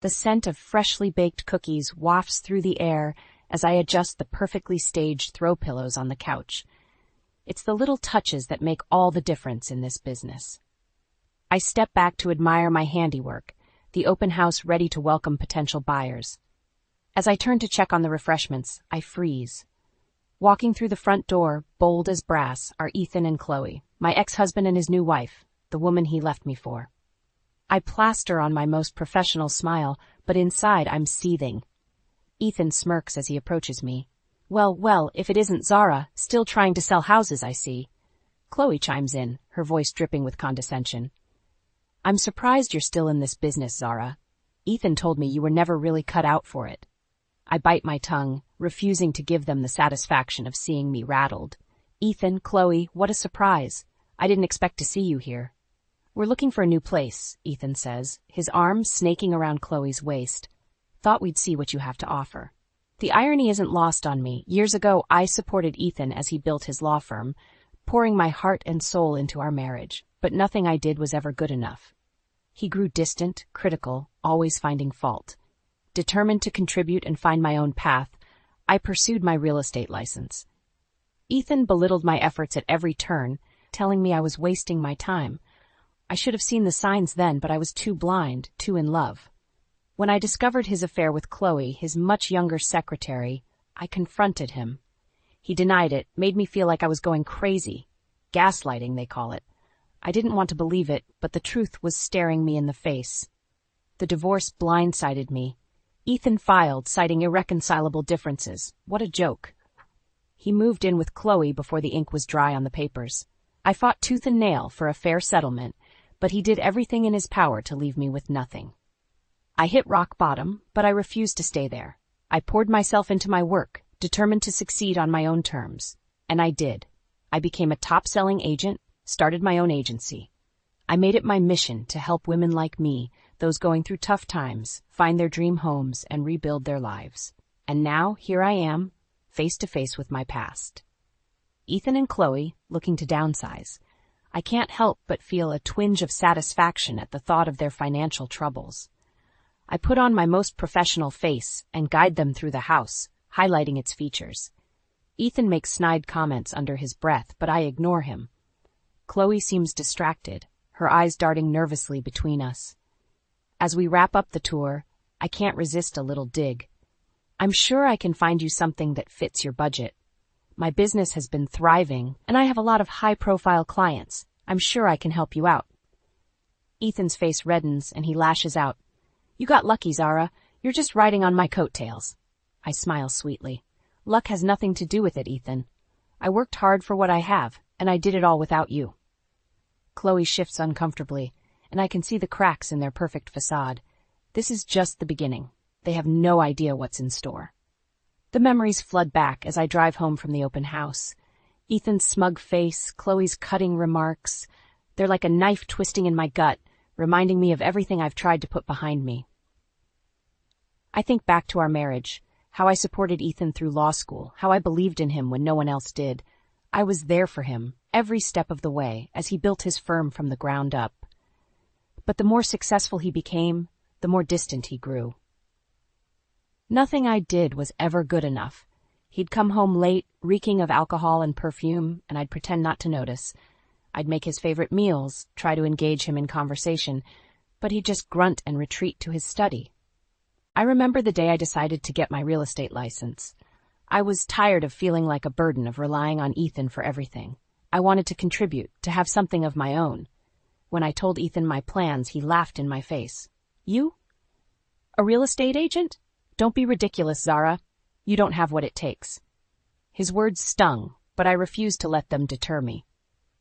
The scent of freshly baked cookies wafts through the air as I adjust the perfectly staged throw pillows on the couch. It's the little touches that make all the difference in this business. I step back to admire my handiwork, the open house ready to welcome potential buyers. As I turn to check on the refreshments, I freeze. Walking through the front door, bold as brass, are Ethan and Chloe, my ex-husband and his new wife, the woman he left me for. I plaster on my most professional smile, but inside I'm seething. Ethan smirks as he approaches me. Well, if it isn't Zara, still trying to sell houses, I see. Chloe chimes in, her voice dripping with condescension. I'm surprised you're still in this business, Zara. Ethan told me you were never really cut out for it. I bite my tongue, refusing to give them the satisfaction of seeing me rattled. Ethan, Chloe, what a surprise. I didn't expect to see you here. We're looking for a new place, Ethan says, his arm snaking around Chloe's waist. Thought we'd see what you have to offer. The irony isn't lost on me. Years ago, I supported Ethan as he built his law firm, pouring my heart and soul into our marriage, but nothing I did was ever good enough. He grew distant, critical, always finding fault. Determined to contribute and find my own path, I pursued my real estate license. Ethan belittled my efforts at every turn, telling me I was wasting my time. I should have seen the signs then, but I was too blind, too in love. When I discovered his affair with Chloe, his much younger secretary, I confronted him. He denied it, made me feel like I was going crazy. Gaslighting, they call it. I didn't want to believe it, but the truth was staring me in the face. The divorce blindsided me. Ethan filed, citing irreconcilable differences. What a joke. He moved in with Chloe before the ink was dry on the papers. I fought tooth and nail for a fair settlement, but he did everything in his power to leave me with nothing. I hit rock bottom, but I refused to stay there. I poured myself into my work, determined to succeed on my own terms. And I did. I became a top-selling agent, started my own agency. I made it my mission to help women like me, those going through tough times, find their dream homes and rebuild their lives. And now, here I am, face to face with my past. Ethan and Chloe, looking to downsize. I can't help but feel a twinge of satisfaction at the thought of their financial troubles. I put on my most professional face and guide them through the house, highlighting its features. Ethan makes snide comments under his breath, but I ignore him. Chloe seems distracted, her eyes darting nervously between us. As we wrap up the tour, I can't resist a little dig. I'm sure I can find you something that fits your budget. My business has been thriving, and I have a lot of high-profile clients. I'm sure I can help you out. Ethan's face reddens, and he lashes out. You got lucky, Zara. You're just riding on my coattails. I smile sweetly. Luck has nothing to do with it, Ethan. I worked hard for what I have, and I did it all without you. Chloe shifts uncomfortably, and I can see the cracks in their perfect facade. This is just the beginning. They have no idea what's in store. The memories flood back as I drive home from the open house. Ethan's smug face, Chloe's cutting remarks. They're like a knife twisting in my gut, reminding me of everything I've tried to put behind me. I think back to our marriage, how I supported Ethan through law school, how I believed in him when no one else did. I was there for him, every step of the way, as he built his firm from the ground up. But the more successful he became, the more distant he grew. Nothing I did was ever good enough. He'd come home late, reeking of alcohol and perfume, and I'd pretend not to notice. I'd make his favorite meals, try to engage him in conversation, but he'd just grunt and retreat to his study. I remember the day I decided to get my real estate license. I was tired of feeling like a burden of relying on Ethan for everything. I wanted to contribute, to have something of my own. When I told Ethan my plans, he laughed in my face. You? A real estate agent? Don't be ridiculous, Zara. You don't have what it takes. His words stung, but I refused to let them deter me.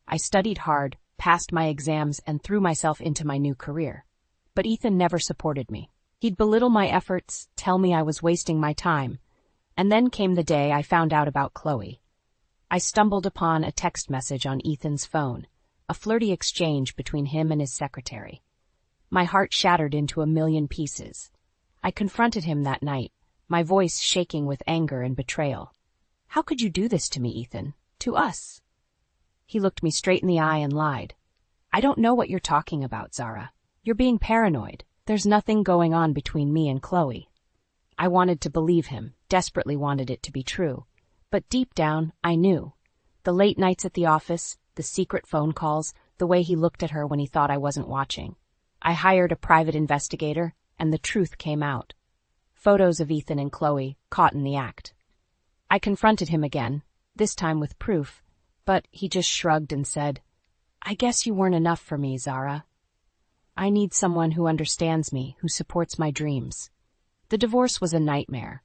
I studied hard, passed my exams, and threw myself into my new career. But Ethan never supported me. He'd belittle my efforts, tell me I was wasting my time. And then came the day I found out about Chloe. I stumbled upon a text message on Ethan's phone, a flirty exchange between him and his secretary. My heart shattered into a million pieces. I confronted him that night, my voice shaking with anger and betrayal. How could you do this to me, Ethan? To us? He looked me straight in the eye and lied. I don't know what you're talking about, Zara. You're being paranoid. There's nothing going on between me and Chloe. I wanted to believe him, desperately wanted it to be true. But deep down, I knew. The late nights at the office, the secret phone calls, the way he looked at her when he thought I wasn't watching. I hired a private investigator, and the truth came out. Photos of Ethan and Chloe, caught in the act. I confronted him again, this time with proof, but he just shrugged and said, "I guess you weren't enough for me, Zara. I need someone who understands me, who supports my dreams." The divorce was a nightmare.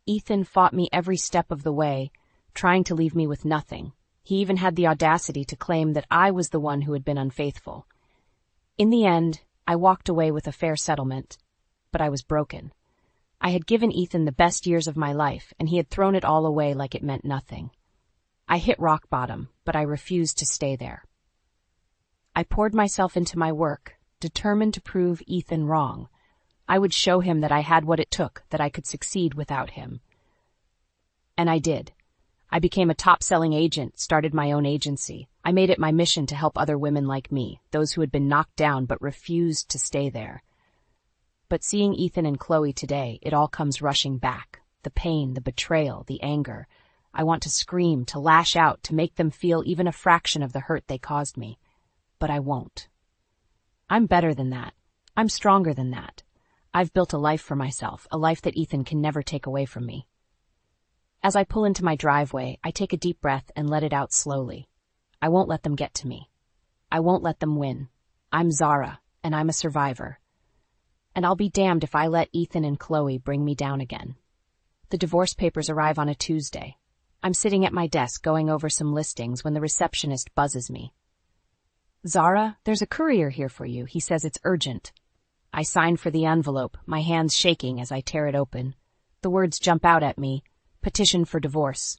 Ethan fought me every step of the way, trying to leave me with nothing. He even had the audacity to claim that I was the one who had been unfaithful. In the end, I walked away with a fair settlement, but I was broken. I had given Ethan the best years of my life, and he had thrown it all away like it meant nothing. I hit rock bottom, but I refused to stay there. I poured myself into my work, determined to prove Ethan wrong. I would show him that I had what it took, that I could succeed without him. And I did. I became a top-selling agent, started my own agency. I made it my mission to help other women like me, those who had been knocked down but refused to stay there. But seeing Ethan and Chloe today, it all comes rushing back. The pain, the betrayal, the anger. I want to scream, to lash out, to make them feel even a fraction of the hurt they caused me. But I won't. I'm better than that. I'm stronger than that. I've built a life for myself, a life that Ethan can never take away from me. As I pull into my driveway, I take a deep breath and let it out slowly. I won't let them get to me. I won't let them win. I'm Zara, and I'm a survivor. And I'll be damned if I let Ethan and Chloe bring me down again. The divorce papers arrive on a Tuesday. I'm sitting at my desk going over some listings when the receptionist buzzes me. "Zara, there's a courier here for you. He says it's urgent." I sign for the envelope, my hands shaking as I tear it open. The words jump out at me. Petition for divorce.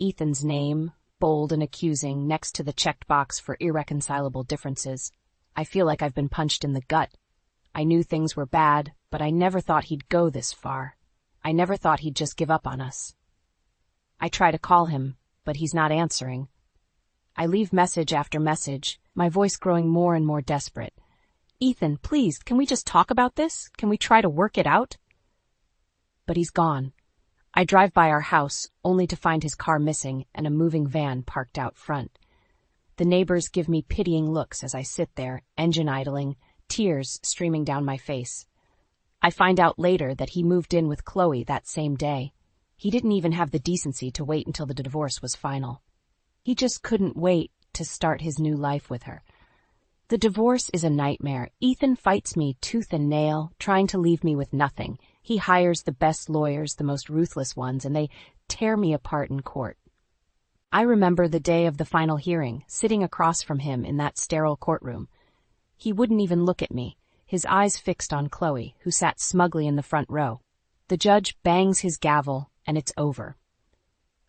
Ethan's name, bold and accusing, next to the checked box for irreconcilable differences. I feel like I've been punched in the gut. I knew things were bad, but I never thought he'd go this far. I never thought he'd just give up on us. I try to call him, but he's not answering. I leave message after message, my voice growing more and more desperate. "Ethan, please, can we just talk about this? Can we try to work it out?" But he's gone. I drive by our house, only to find his car missing and a moving van parked out front. The neighbors give me pitying looks as I sit there, engine idling, tears streaming down my face. I find out later that he moved in with Chloe that same day. He didn't even have the decency to wait until the divorce was final. He just couldn't wait to start his new life with her. The divorce is a nightmare. Ethan fights me tooth and nail, trying to leave me with nothing. He hires the best lawyers, the most ruthless ones, and they tear me apart in court. I remember the day of the final hearing, sitting across from him in that sterile courtroom. He wouldn't even look at me, his eyes fixed on Chloe, who sat smugly in the front row. The judge bangs his gavel, and it's over.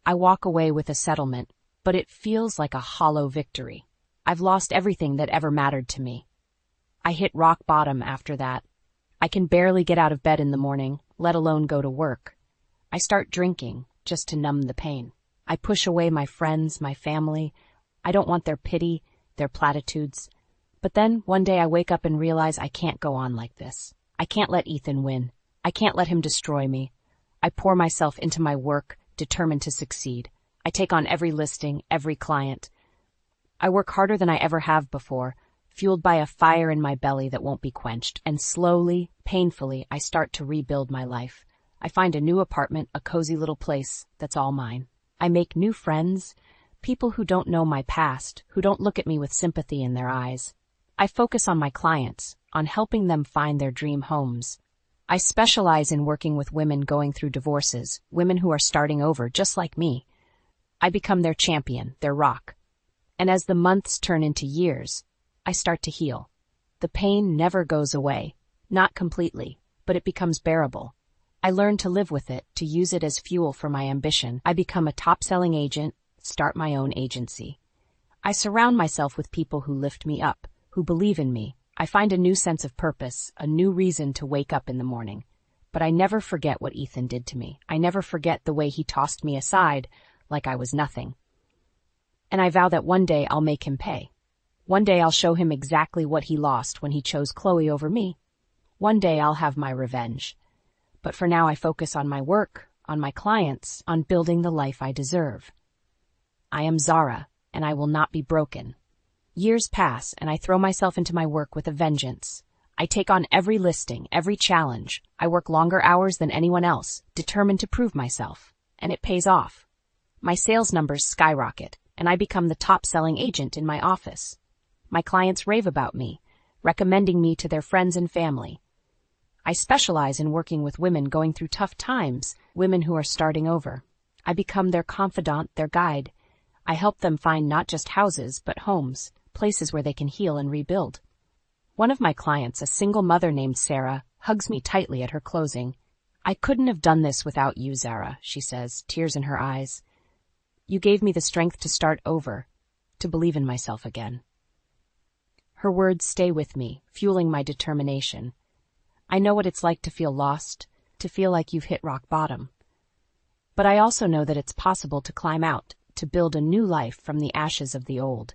I walk away with a settlement, but it feels like a hollow victory. I've lost everything that ever mattered to me. I hit rock bottom after that. I can barely get out of bed in the morning, let alone go to work. I start drinking, just to numb the pain. I push away my friends, my family. I don't want their pity, their platitudes. But then, one day I wake up and realize I can't go on like this. I can't let Ethan win. I can't let him destroy me. I pour myself into my work, determined to succeed. I take on every listing, every client. I work harder than I ever have before, fueled by a fire in my belly that won't be quenched, and slowly, painfully, I start to rebuild my life. I find a new apartment, a cozy little place that's all mine. I make new friends, people who don't know my past, who don't look at me with sympathy in their eyes. I focus on my clients, on helping them find their dream homes. I specialize in working with women going through divorces, women who are starting over just like me. I become their champion, their rock. And as the months turn into years, I start to heal. The pain never goes away, not completely, but it becomes bearable. I learn to live with it, to use it as fuel for my ambition. I become a top-selling agent, start my own agency. I surround myself with people who lift me up, who believe in me. I find a new sense of purpose, a new reason to wake up in the morning. But I never forget what Ethan did to me. I never forget the way he tossed me aside like I was nothing. And I vow that one day I'll make him pay. One day I'll show him exactly what he lost when he chose Chloe over me. One day I'll have my revenge. But for now I focus on my work, on my clients, on building the life I deserve. I am Zara, and I will not be broken. Years pass, and I throw myself into my work with a vengeance. I take on every listing, every challenge. I work longer hours than anyone else, determined to prove myself. And it pays off. My sales numbers skyrocket, and I become the top-selling agent in my office. My clients rave about me, recommending me to their friends and family. I specialize in working with women going through tough times, women who are starting over. I become their confidant, their guide. I help them find not just houses, but homes, places where they can heal and rebuild. One of my clients, a single mother named Sarah, hugs me tightly at her closing. "I couldn't have done this without you, Zara," she says, tears in her eyes. "You gave me the strength to start over, to believe in myself again." Her words stay with me, fueling my determination. I know what it's like to feel lost, to feel like you've hit rock bottom. But I also know that it's possible to climb out, to build a new life from the ashes of the old.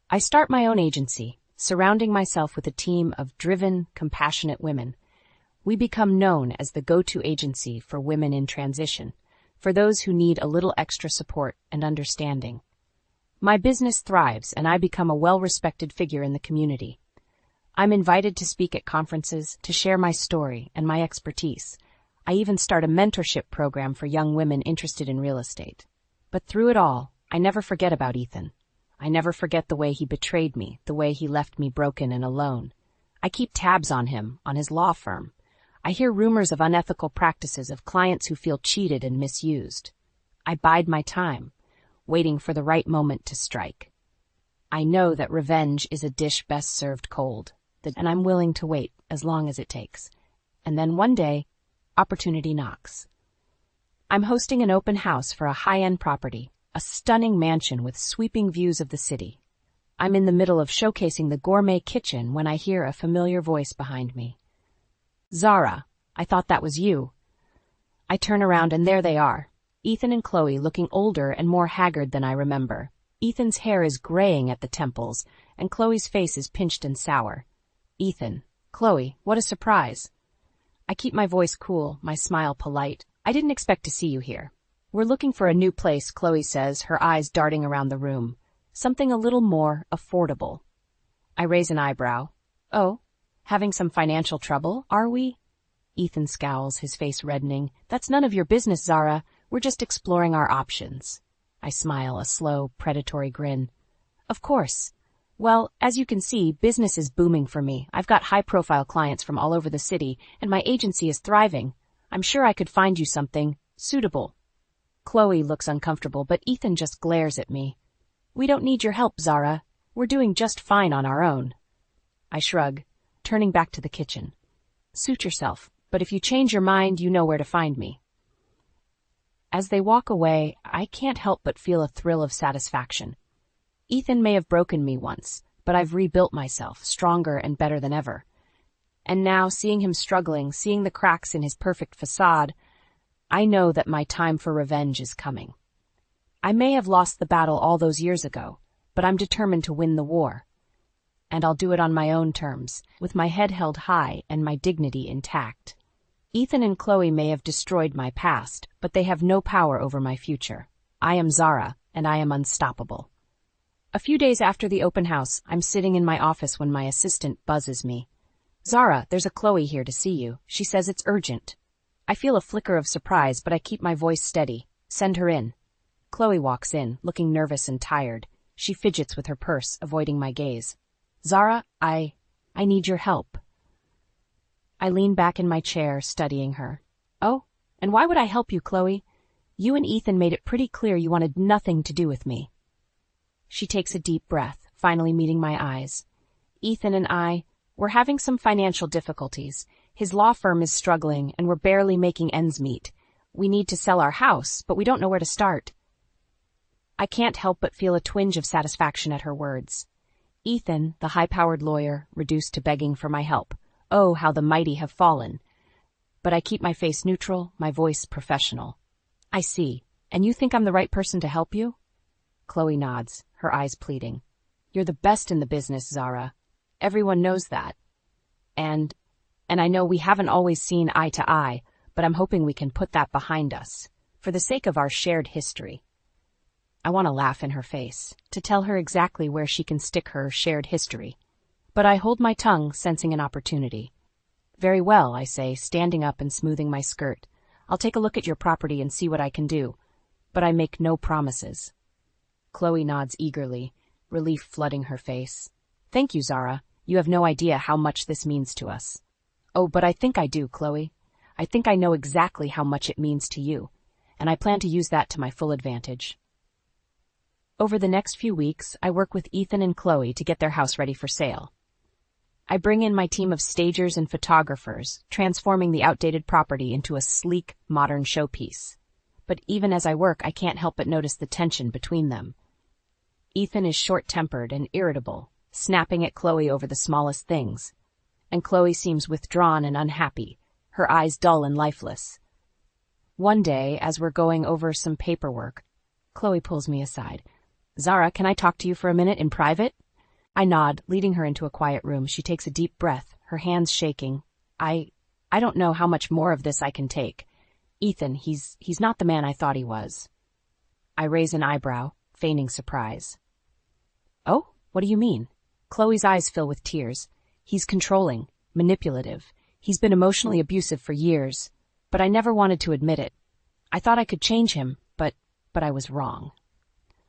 I start my own agency, surrounding myself with a team of driven, compassionate women. We become known as the go-to agency for women in transition, for those who need a little extra support and understanding. My business thrives, and I become a well-respected figure in the community. I'm invited to speak at conferences, to share my story and my expertise. I even start a mentorship program for young women interested in real estate. But through it all, I never forget about Ethan. I never forget the way he betrayed me, the way he left me broken and alone. I keep tabs on him, on his law firm. I hear rumors of unethical practices, of clients who feel cheated and misused. I bide my time, waiting for the right moment to strike. I know that revenge is a dish best served cold, and I'm willing to wait as long as it takes. And then one day, opportunity knocks. I'm hosting an open house for a high-end property, a stunning mansion with sweeping views of the city. I'm in the middle of showcasing the gourmet kitchen when I hear a familiar voice behind me. "Zara, I thought that was you." I turn around and there they are, Ethan and Chloe, looking older and more haggard than I remember. Ethan's hair is graying at the temples, and Chloe's face is pinched and sour. "Ethan, Chloe, what a surprise." I keep my voice cool, my smile polite. "I didn't expect to see you here." "We're looking for a new place," Chloe says, her eyes darting around the room. "Something a little more affordable." I raise an eyebrow. "Oh, having some financial trouble, are we?" Ethan scowls, his face reddening. "That's none of your business, Zara. We're just exploring our options." I smile, a slow, predatory grin. "Of course. Well, as you can see, business is booming for me. I've got high-profile clients from all over the city, and my agency is thriving. I'm sure I could find you something suitable." Chloe looks uncomfortable, but Ethan just glares at me. "We don't need your help, Zara. We're doing just fine on our own." I shrug, turning back to the kitchen. "Suit yourself, but if you change your mind, you know where to find me." As they walk away, I can't help but feel a thrill of satisfaction. Ethan may have broken me once, but I've rebuilt myself, stronger and better than ever. And now, seeing him struggling, seeing the cracks in his perfect facade, I know that my time for revenge is coming. I may have lost the battle all those years ago, but I'm determined to win the war. And I'll do it on my own terms, with my head held high and my dignity intact. Ethan and Chloe may have destroyed my past, but they have no power over my future. I am Zara, and I am unstoppable. A few days after the open house, I'm sitting in my office when my assistant buzzes me. "Zara, there's a Chloe here to see you. She says it's urgent." I feel a flicker of surprise, but I keep my voice steady. "Send her in." Chloe walks in, looking nervous and tired. She fidgets with her purse, avoiding my gaze. "Zara, I need your help." I lean back in my chair, studying her. "Oh, and why would I help you, Chloe? You and Ethan made it pretty clear you wanted nothing to do with me." She takes a deep breath, finally meeting my eyes. "Ethan and we're having some financial difficulties. His law firm is struggling, and we're barely making ends meet. We need to sell our house, but we don't know where to start." I can't help but feel a twinge of satisfaction at her words. Ethan, the high-powered lawyer, reduced to begging for my help. Oh, how the mighty have fallen. But I keep my face neutral, my voice professional. "I see. And you think I'm the right person to help you?" Chloe nods, her eyes pleading. "You're the best in the business, Zara. Everyone knows that. And And I know we haven't always seen eye to eye, but I'm hoping we can put that behind us, for the sake of our shared history. I want to laugh in her face, to tell her exactly where she can stick her shared history. But I hold my tongue, sensing an opportunity. Very well, I say, standing up and smoothing my skirt. I'll take a look at your property and see what I can do. But I make no promises. Chloe nods eagerly, relief flooding her face. Thank you, Zara. You have no idea how much this means to us. Oh, but I think I do, Chloe. I think I know exactly how much it means to you, and I plan to use that to my full advantage. Over the next few weeks, I work with Ethan and Chloe to get their house ready for sale. I bring in my team of stagers and photographers, transforming the outdated property into a sleek, modern showpiece. But even as I work, I can't help but notice the tension between them. Ethan is short-tempered and irritable, snapping at Chloe over the smallest things. And Chloe seems withdrawn and unhappy, her eyes dull and lifeless. One day, as we're going over some paperwork, Chloe pulls me aside. Zara, can I talk to you for a minute in private? I nod, leading her into a quiet room. She takes a deep breath, her hands shaking. I don't know how much more of this I can take. Ethan, he's not the man I thought he was. I raise an eyebrow, feigning surprise. Oh, what do you mean? Chloe's eyes fill with tears. He's controlling, manipulative. He's been emotionally abusive for years, but I never wanted to admit it. I thought I could change him, but I was wrong.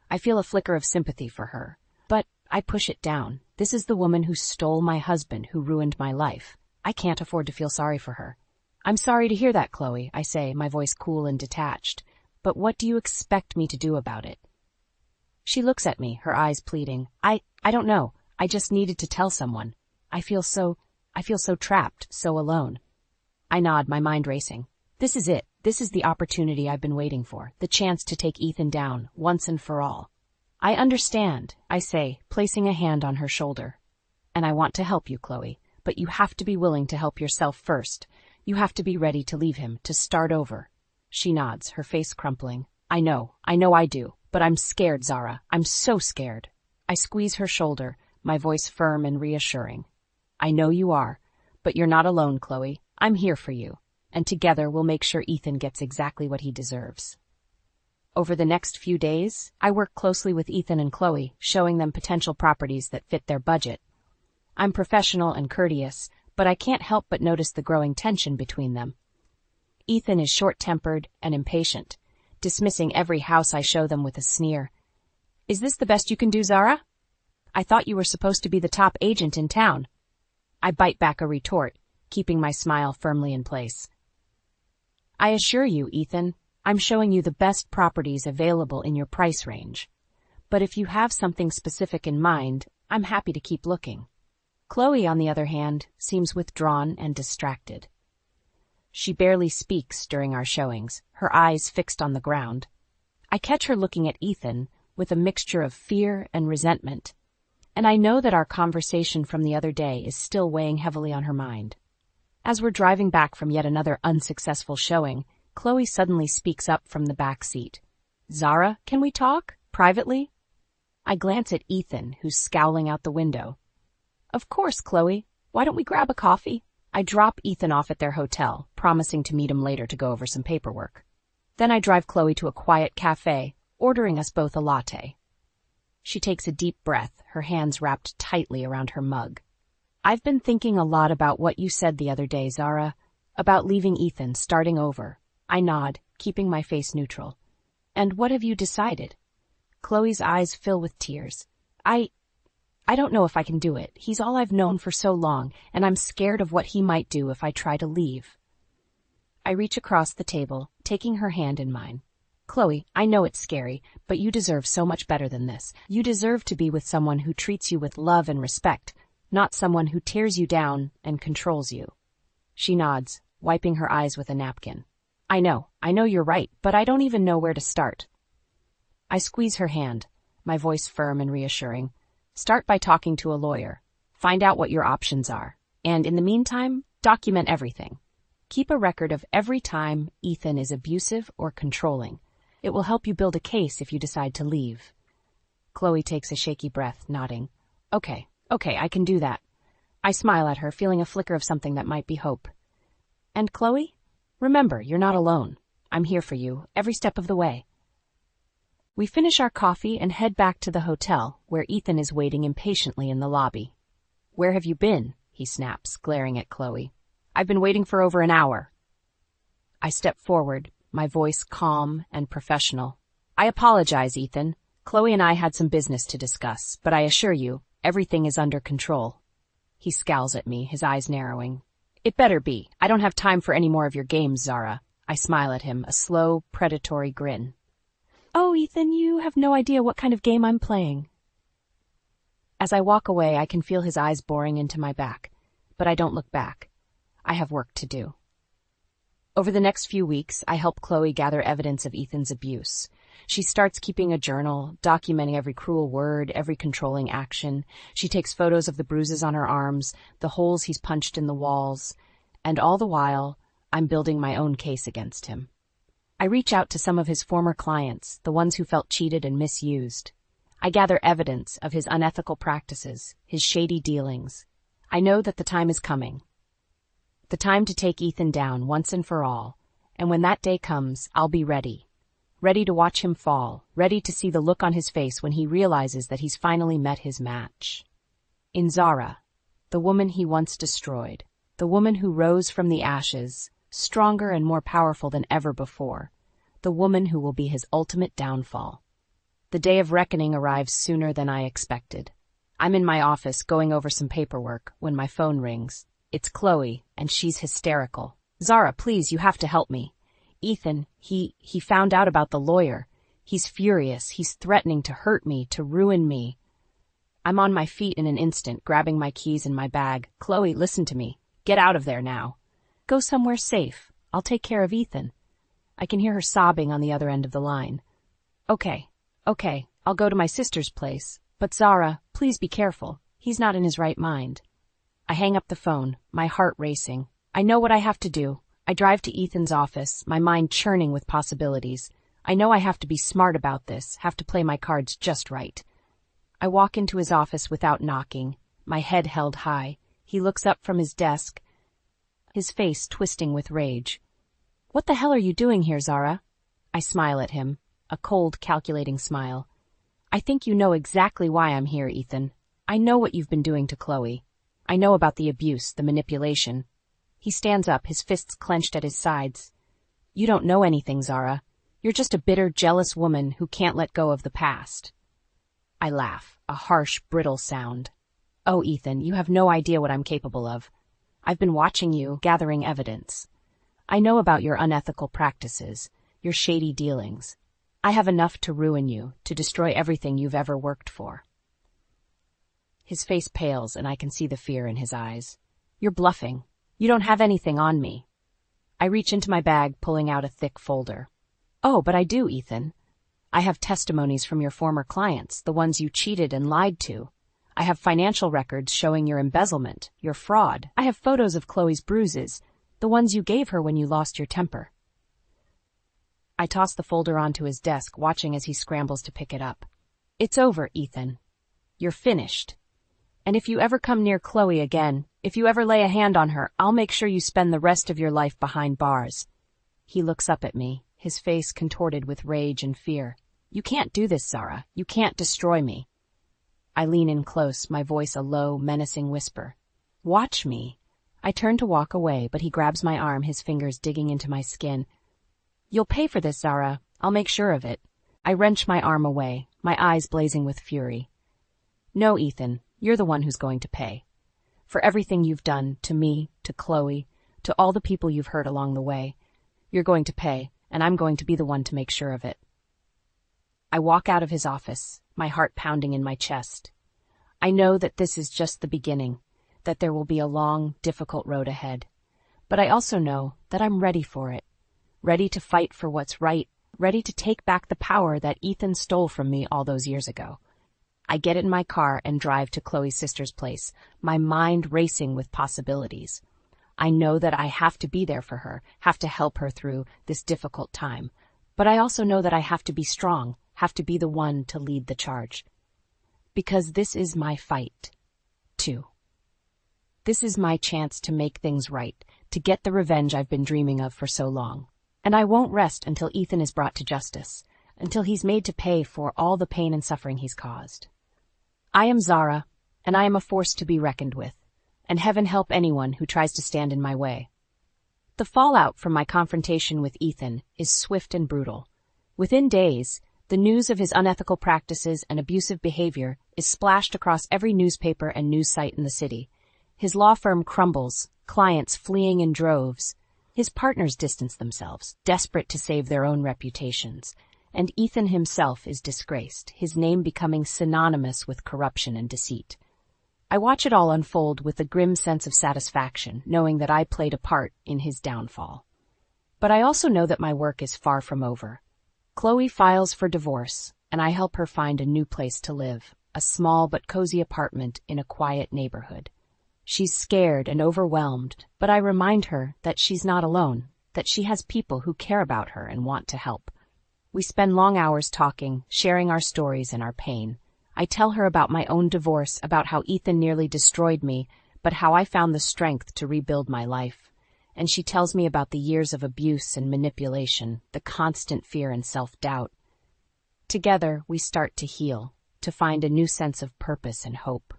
I feel a flicker of sympathy for her, but I push it down. This is the woman who stole my husband, who ruined my life. I can't afford to feel sorry for her. I'm sorry to hear that, Chloe, I say, my voice cool and detached. But what do you expect me to do about it? She looks at me, her eyes pleading. I don't know. I just needed to tell someone. I feel so trapped, so alone. I nod, my mind racing. This is it. This is the opportunity I've been waiting for, the chance to take Ethan down, once and for all. I understand, I say, placing a hand on her shoulder. And I want to help you, Chloe, but you have to be willing to help yourself first. You have to be ready to leave him, to start over. She nods, her face crumpling. I know I do, but I'm scared, Zara. I'm so scared. I squeeze her shoulder, my voice firm and reassuring. I know you are, but you're not alone, Chloe. I'm here for you, and together we'll make sure Ethan gets exactly what he deserves. Over the next few days, I work closely with Ethan and Chloe, showing them potential properties that fit their budget. I'm professional and courteous, but I can't help but notice the growing tension between them. Ethan is short-tempered and impatient, dismissing every house I show them with a sneer. Is this the best you can do, Zara? I thought you were supposed to be the top agent in town. I bite back a retort, keeping my smile firmly in place. I assure you, Ethan, I'm showing you the best properties available in your price range. But if you have something specific in mind, I'm happy to keep looking. Chloe, on the other hand, seems withdrawn and distracted. She barely speaks during our showings, her eyes fixed on the ground. I catch her looking at Ethan with a mixture of fear and resentment, and I know that our conversation from the other day is still weighing heavily on her mind. As we're driving back from yet another unsuccessful showing, Chloe suddenly speaks up from the back seat. Zara, can we talk? Privately? I glance at Ethan, who's scowling out the window. Of course, Chloe. Why don't we grab a coffee? I drop Ethan off at their hotel, promising to meet him later to go over some paperwork. Then I drive Chloe to a quiet cafe, ordering us both a latte. She takes a deep breath, her hands wrapped tightly around her mug. I've been thinking a lot about what you said the other day, Zara, about leaving Ethan, starting over. I nod, keeping my face neutral. And what have you decided? Chloe's eyes fill with tears. I don't know if I can do it. He's all I've known for so long, and I'm scared of what he might do if I try to leave. I reach across the table, taking her hand in mine. Chloe, I know it's scary, but you deserve so much better than this. You deserve to be with someone who treats you with love and respect, not someone who tears you down and controls you. She nods, wiping her eyes with a napkin. I know you're right, but I don't even know where to start. I squeeze her hand, my voice firm and reassuring. Start by talking to a lawyer. Find out what your options are. And in the meantime, document everything. Keep a record of every time Ethan is abusive or controlling. It will help you build a case if you decide to leave. Chloe takes a shaky breath, nodding. Okay, I can do that. I smile at her, feeling a flicker of something that might be hope. And Chloe? Remember, you're not alone. I'm here for you, every step of the way. We finish our coffee and head back to the hotel, where Ethan is waiting impatiently in the lobby. Where have you been? He snaps, glaring at Chloe. I've been waiting for over an hour. I step forward, my voice calm and professional. I apologize, Ethan. Chloe and I had some business to discuss, but I assure you, everything is under control. He scowls at me, his eyes narrowing. It better be. I don't have time for any more of your games, Zara. I smile at him, a slow, predatory grin. Oh, Ethan, you have no idea what kind of game I'm playing. As I walk away, I can feel his eyes boring into my back, but I don't look back. I have work to do. Over the next few weeks, I help Chloe gather evidence of Ethan's abuse. She starts keeping a journal, documenting every cruel word, every controlling action. She takes photos of the bruises on her arms, the holes he's punched in the walls, and all the while, I'm building my own case against him. I reach out to some of his former clients, the ones who felt cheated and misused. I gather evidence of his unethical practices, his shady dealings. I know that the time is coming. The time to take Ethan down once and for all, and when that day comes, I'll be ready. Ready to watch him fall, ready to see the look on his face when he realizes that he's finally met his match. In Zara, the woman he once destroyed, the woman who rose from the ashes, stronger and more powerful than ever before, the woman who will be his ultimate downfall. The day of reckoning arrives sooner than I expected. I'm in my office going over some paperwork when my phone rings. It's Chloe, and she's hysterical. Zara, please, you have to help me. Ethan, he found out about the lawyer. He's furious. He's threatening to hurt me, to ruin me. I'm on my feet in an instant, grabbing my keys and my bag. Chloe, listen to me. Get out of there now. Go somewhere safe. I'll take care of Ethan. I can hear her sobbing on the other end of the line. Okay, I'll go to my sister's place. But Zara, please be careful. He's not in his right mind. I hang up the phone, my heart racing. I know what I have to do. I drive to Ethan's office, my mind churning with possibilities. I know I have to be smart about this, have to play my cards just right. I walk into his office without knocking, my head held high. He looks up from his desk, his face twisting with rage. What the hell are you doing here, Zara? I smile at him, a cold, calculating smile. I think you know exactly why I'm here, Ethan. I know what you've been doing to Chloe. I know about the abuse, the manipulation. He stands up, his fists clenched at his sides. You don't know anything, Zara. You're just a bitter, jealous woman who can't let go of the past. I laugh, a harsh, brittle sound. Oh, Ethan, you have no idea what I'm capable of. I've been watching you, gathering evidence. I know about your unethical practices, your shady dealings. I have enough to ruin you, to destroy everything you've ever worked for. His face pales, and I can see the fear in his eyes. You're bluffing. You don't have anything on me. I reach into my bag, pulling out a thick folder. Oh, but I do, Ethan. I have testimonies from your former clients, the ones you cheated and lied to. I have financial records showing your embezzlement, your fraud. I have photos of Chloe's bruises, the ones you gave her when you lost your temper. I toss the folder onto his desk, watching as he scrambles to pick it up. It's over, Ethan. You're finished. And if you ever come near Chloe again, if you ever lay a hand on her, I'll make sure you spend the rest of your life behind bars. He looks up at me, his face contorted with rage and fear. You can't do this, Zara. You can't destroy me. I lean in close, my voice a low, menacing whisper. Watch me. I turn to walk away, but he grabs my arm, his fingers digging into my skin. You'll pay for this, Zara. I'll make sure of it. I wrench my arm away, my eyes blazing with fury. No, Ethan, you're the one who's going to pay. For everything you've done, to me, to Chloe, to all the people you've hurt along the way. You're going to pay, and I'm going to be the one to make sure of it. I walk out of his office, my heart pounding in my chest. I know that this is just the beginning, that there will be a long, difficult road ahead. But I also know that I'm ready for it, ready to fight for what's right, ready to take back the power that Ethan stole from me all those years ago. I get in my car and drive to Chloe's sister's place, my mind racing with possibilities. I know that I have to be there for her, have to help her through this difficult time. But I also know that I have to be strong, have to be the one to lead the charge. Because this is my fight, too. This is my chance to make things right, to get the revenge I've been dreaming of for so long. And I won't rest until Ethan is brought to justice, until he's made to pay for all the pain and suffering he's caused. I am Zara, and I am a force to be reckoned with, and heaven help anyone who tries to stand in my way. The fallout from my confrontation with Ethan is swift and brutal. Within days, the news of his unethical practices and abusive behavior is splashed across every newspaper and news site in the city. His law firm crumbles, clients fleeing in droves. His partners distance themselves, desperate to save their own reputations. And Ethan himself is disgraced, his name becoming synonymous with corruption and deceit. I watch it all unfold with a grim sense of satisfaction, knowing that I played a part in his downfall. But I also know that my work is far from over. Chloe files for divorce, and I help her find a new place to live, a small but cozy apartment in a quiet neighborhood. She's scared and overwhelmed, but I remind her that she's not alone, that she has people who care about her and want to help. We spend long hours talking, sharing our stories and our pain. I tell her about my own divorce, about how Ethan nearly destroyed me, but how I found the strength to rebuild my life. And she tells me about the years of abuse and manipulation, the constant fear and self-doubt. Together, we start to heal, to find a new sense of purpose and hope.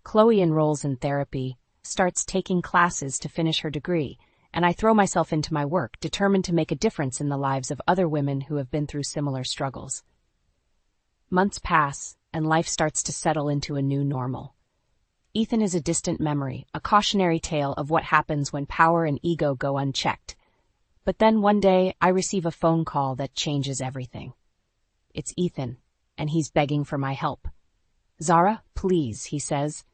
Chloe enrolls in therapy, starts taking classes to finish her degree, and I throw myself into my work, determined to make a difference in the lives of other women who have been through similar struggles. Months pass, and life starts to settle into a new normal. Ethan is a distant memory, a cautionary tale of what happens when power and ego go unchecked. But then one day, I receive a phone call that changes everything. It's Ethan, and he's begging for my help. "Zara, please," he says,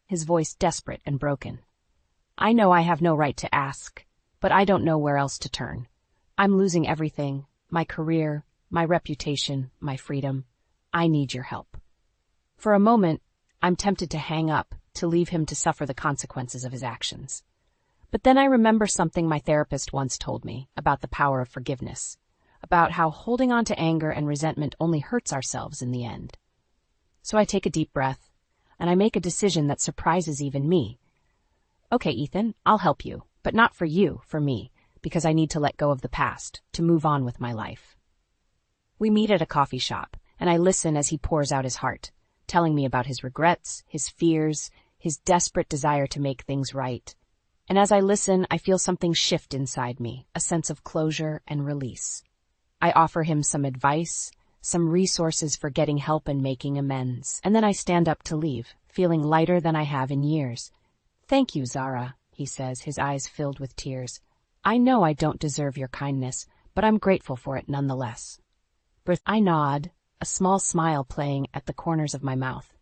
his voice desperate and broken. I know I have no right to ask, but I don't know where else to turn. I'm losing everything, my career, my reputation, my freedom. I need your help. For a moment, I'm tempted to hang up, to leave him to suffer the consequences of his actions. But then I remember something my therapist once told me about the power of forgiveness, about how holding on to anger and resentment only hurts ourselves in the end. So I take a deep breath, and I make a decision that surprises even me. Okay, Ethan, I'll help you, but not for you, for me, because I need to let go of the past, to move on with my life. We meet at a coffee shop, and I listen as he pours out his heart, telling me about his regrets, his fears, his desperate desire to make things right. And as I listen, I feel something shift inside me, a sense of closure and release. I offer him some advice, some resources for getting help and making amends, and then I stand up to leave, feeling lighter than I have in years. "Thank you, Zara," he says, his eyes filled with tears. "I know I don't deserve your kindness, but I'm grateful for it nonetheless." I nod, a small smile playing at the corners of my mouth.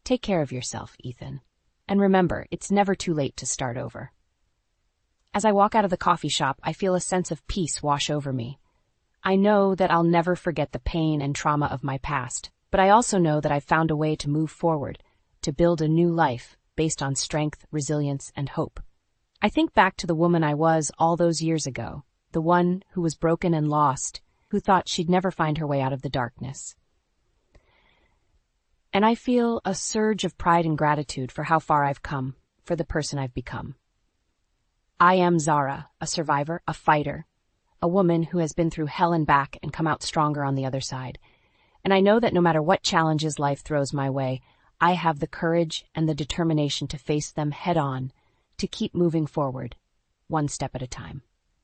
Take care of yourself, Ethan. And remember, it's never too late to start over. As I walk out of the coffee shop, I feel a sense of peace wash over me. I know that I'll never forget the pain and trauma of my past, but I also know that I've found a way to move forward, to build a new life based on strength, resilience, and hope. I think back to the woman I was all those years ago, the one who was broken and lost, who thought she'd never find her way out of the darkness. And I feel a surge of pride and gratitude for how far I've come, for the person I've become. I am Zara, a survivor, a fighter, a woman who has been through hell and back and come out stronger on the other side. And I know that no matter what challenges life throws my way, I have the courage and the determination to face them head on, to keep moving forward, one step at a time.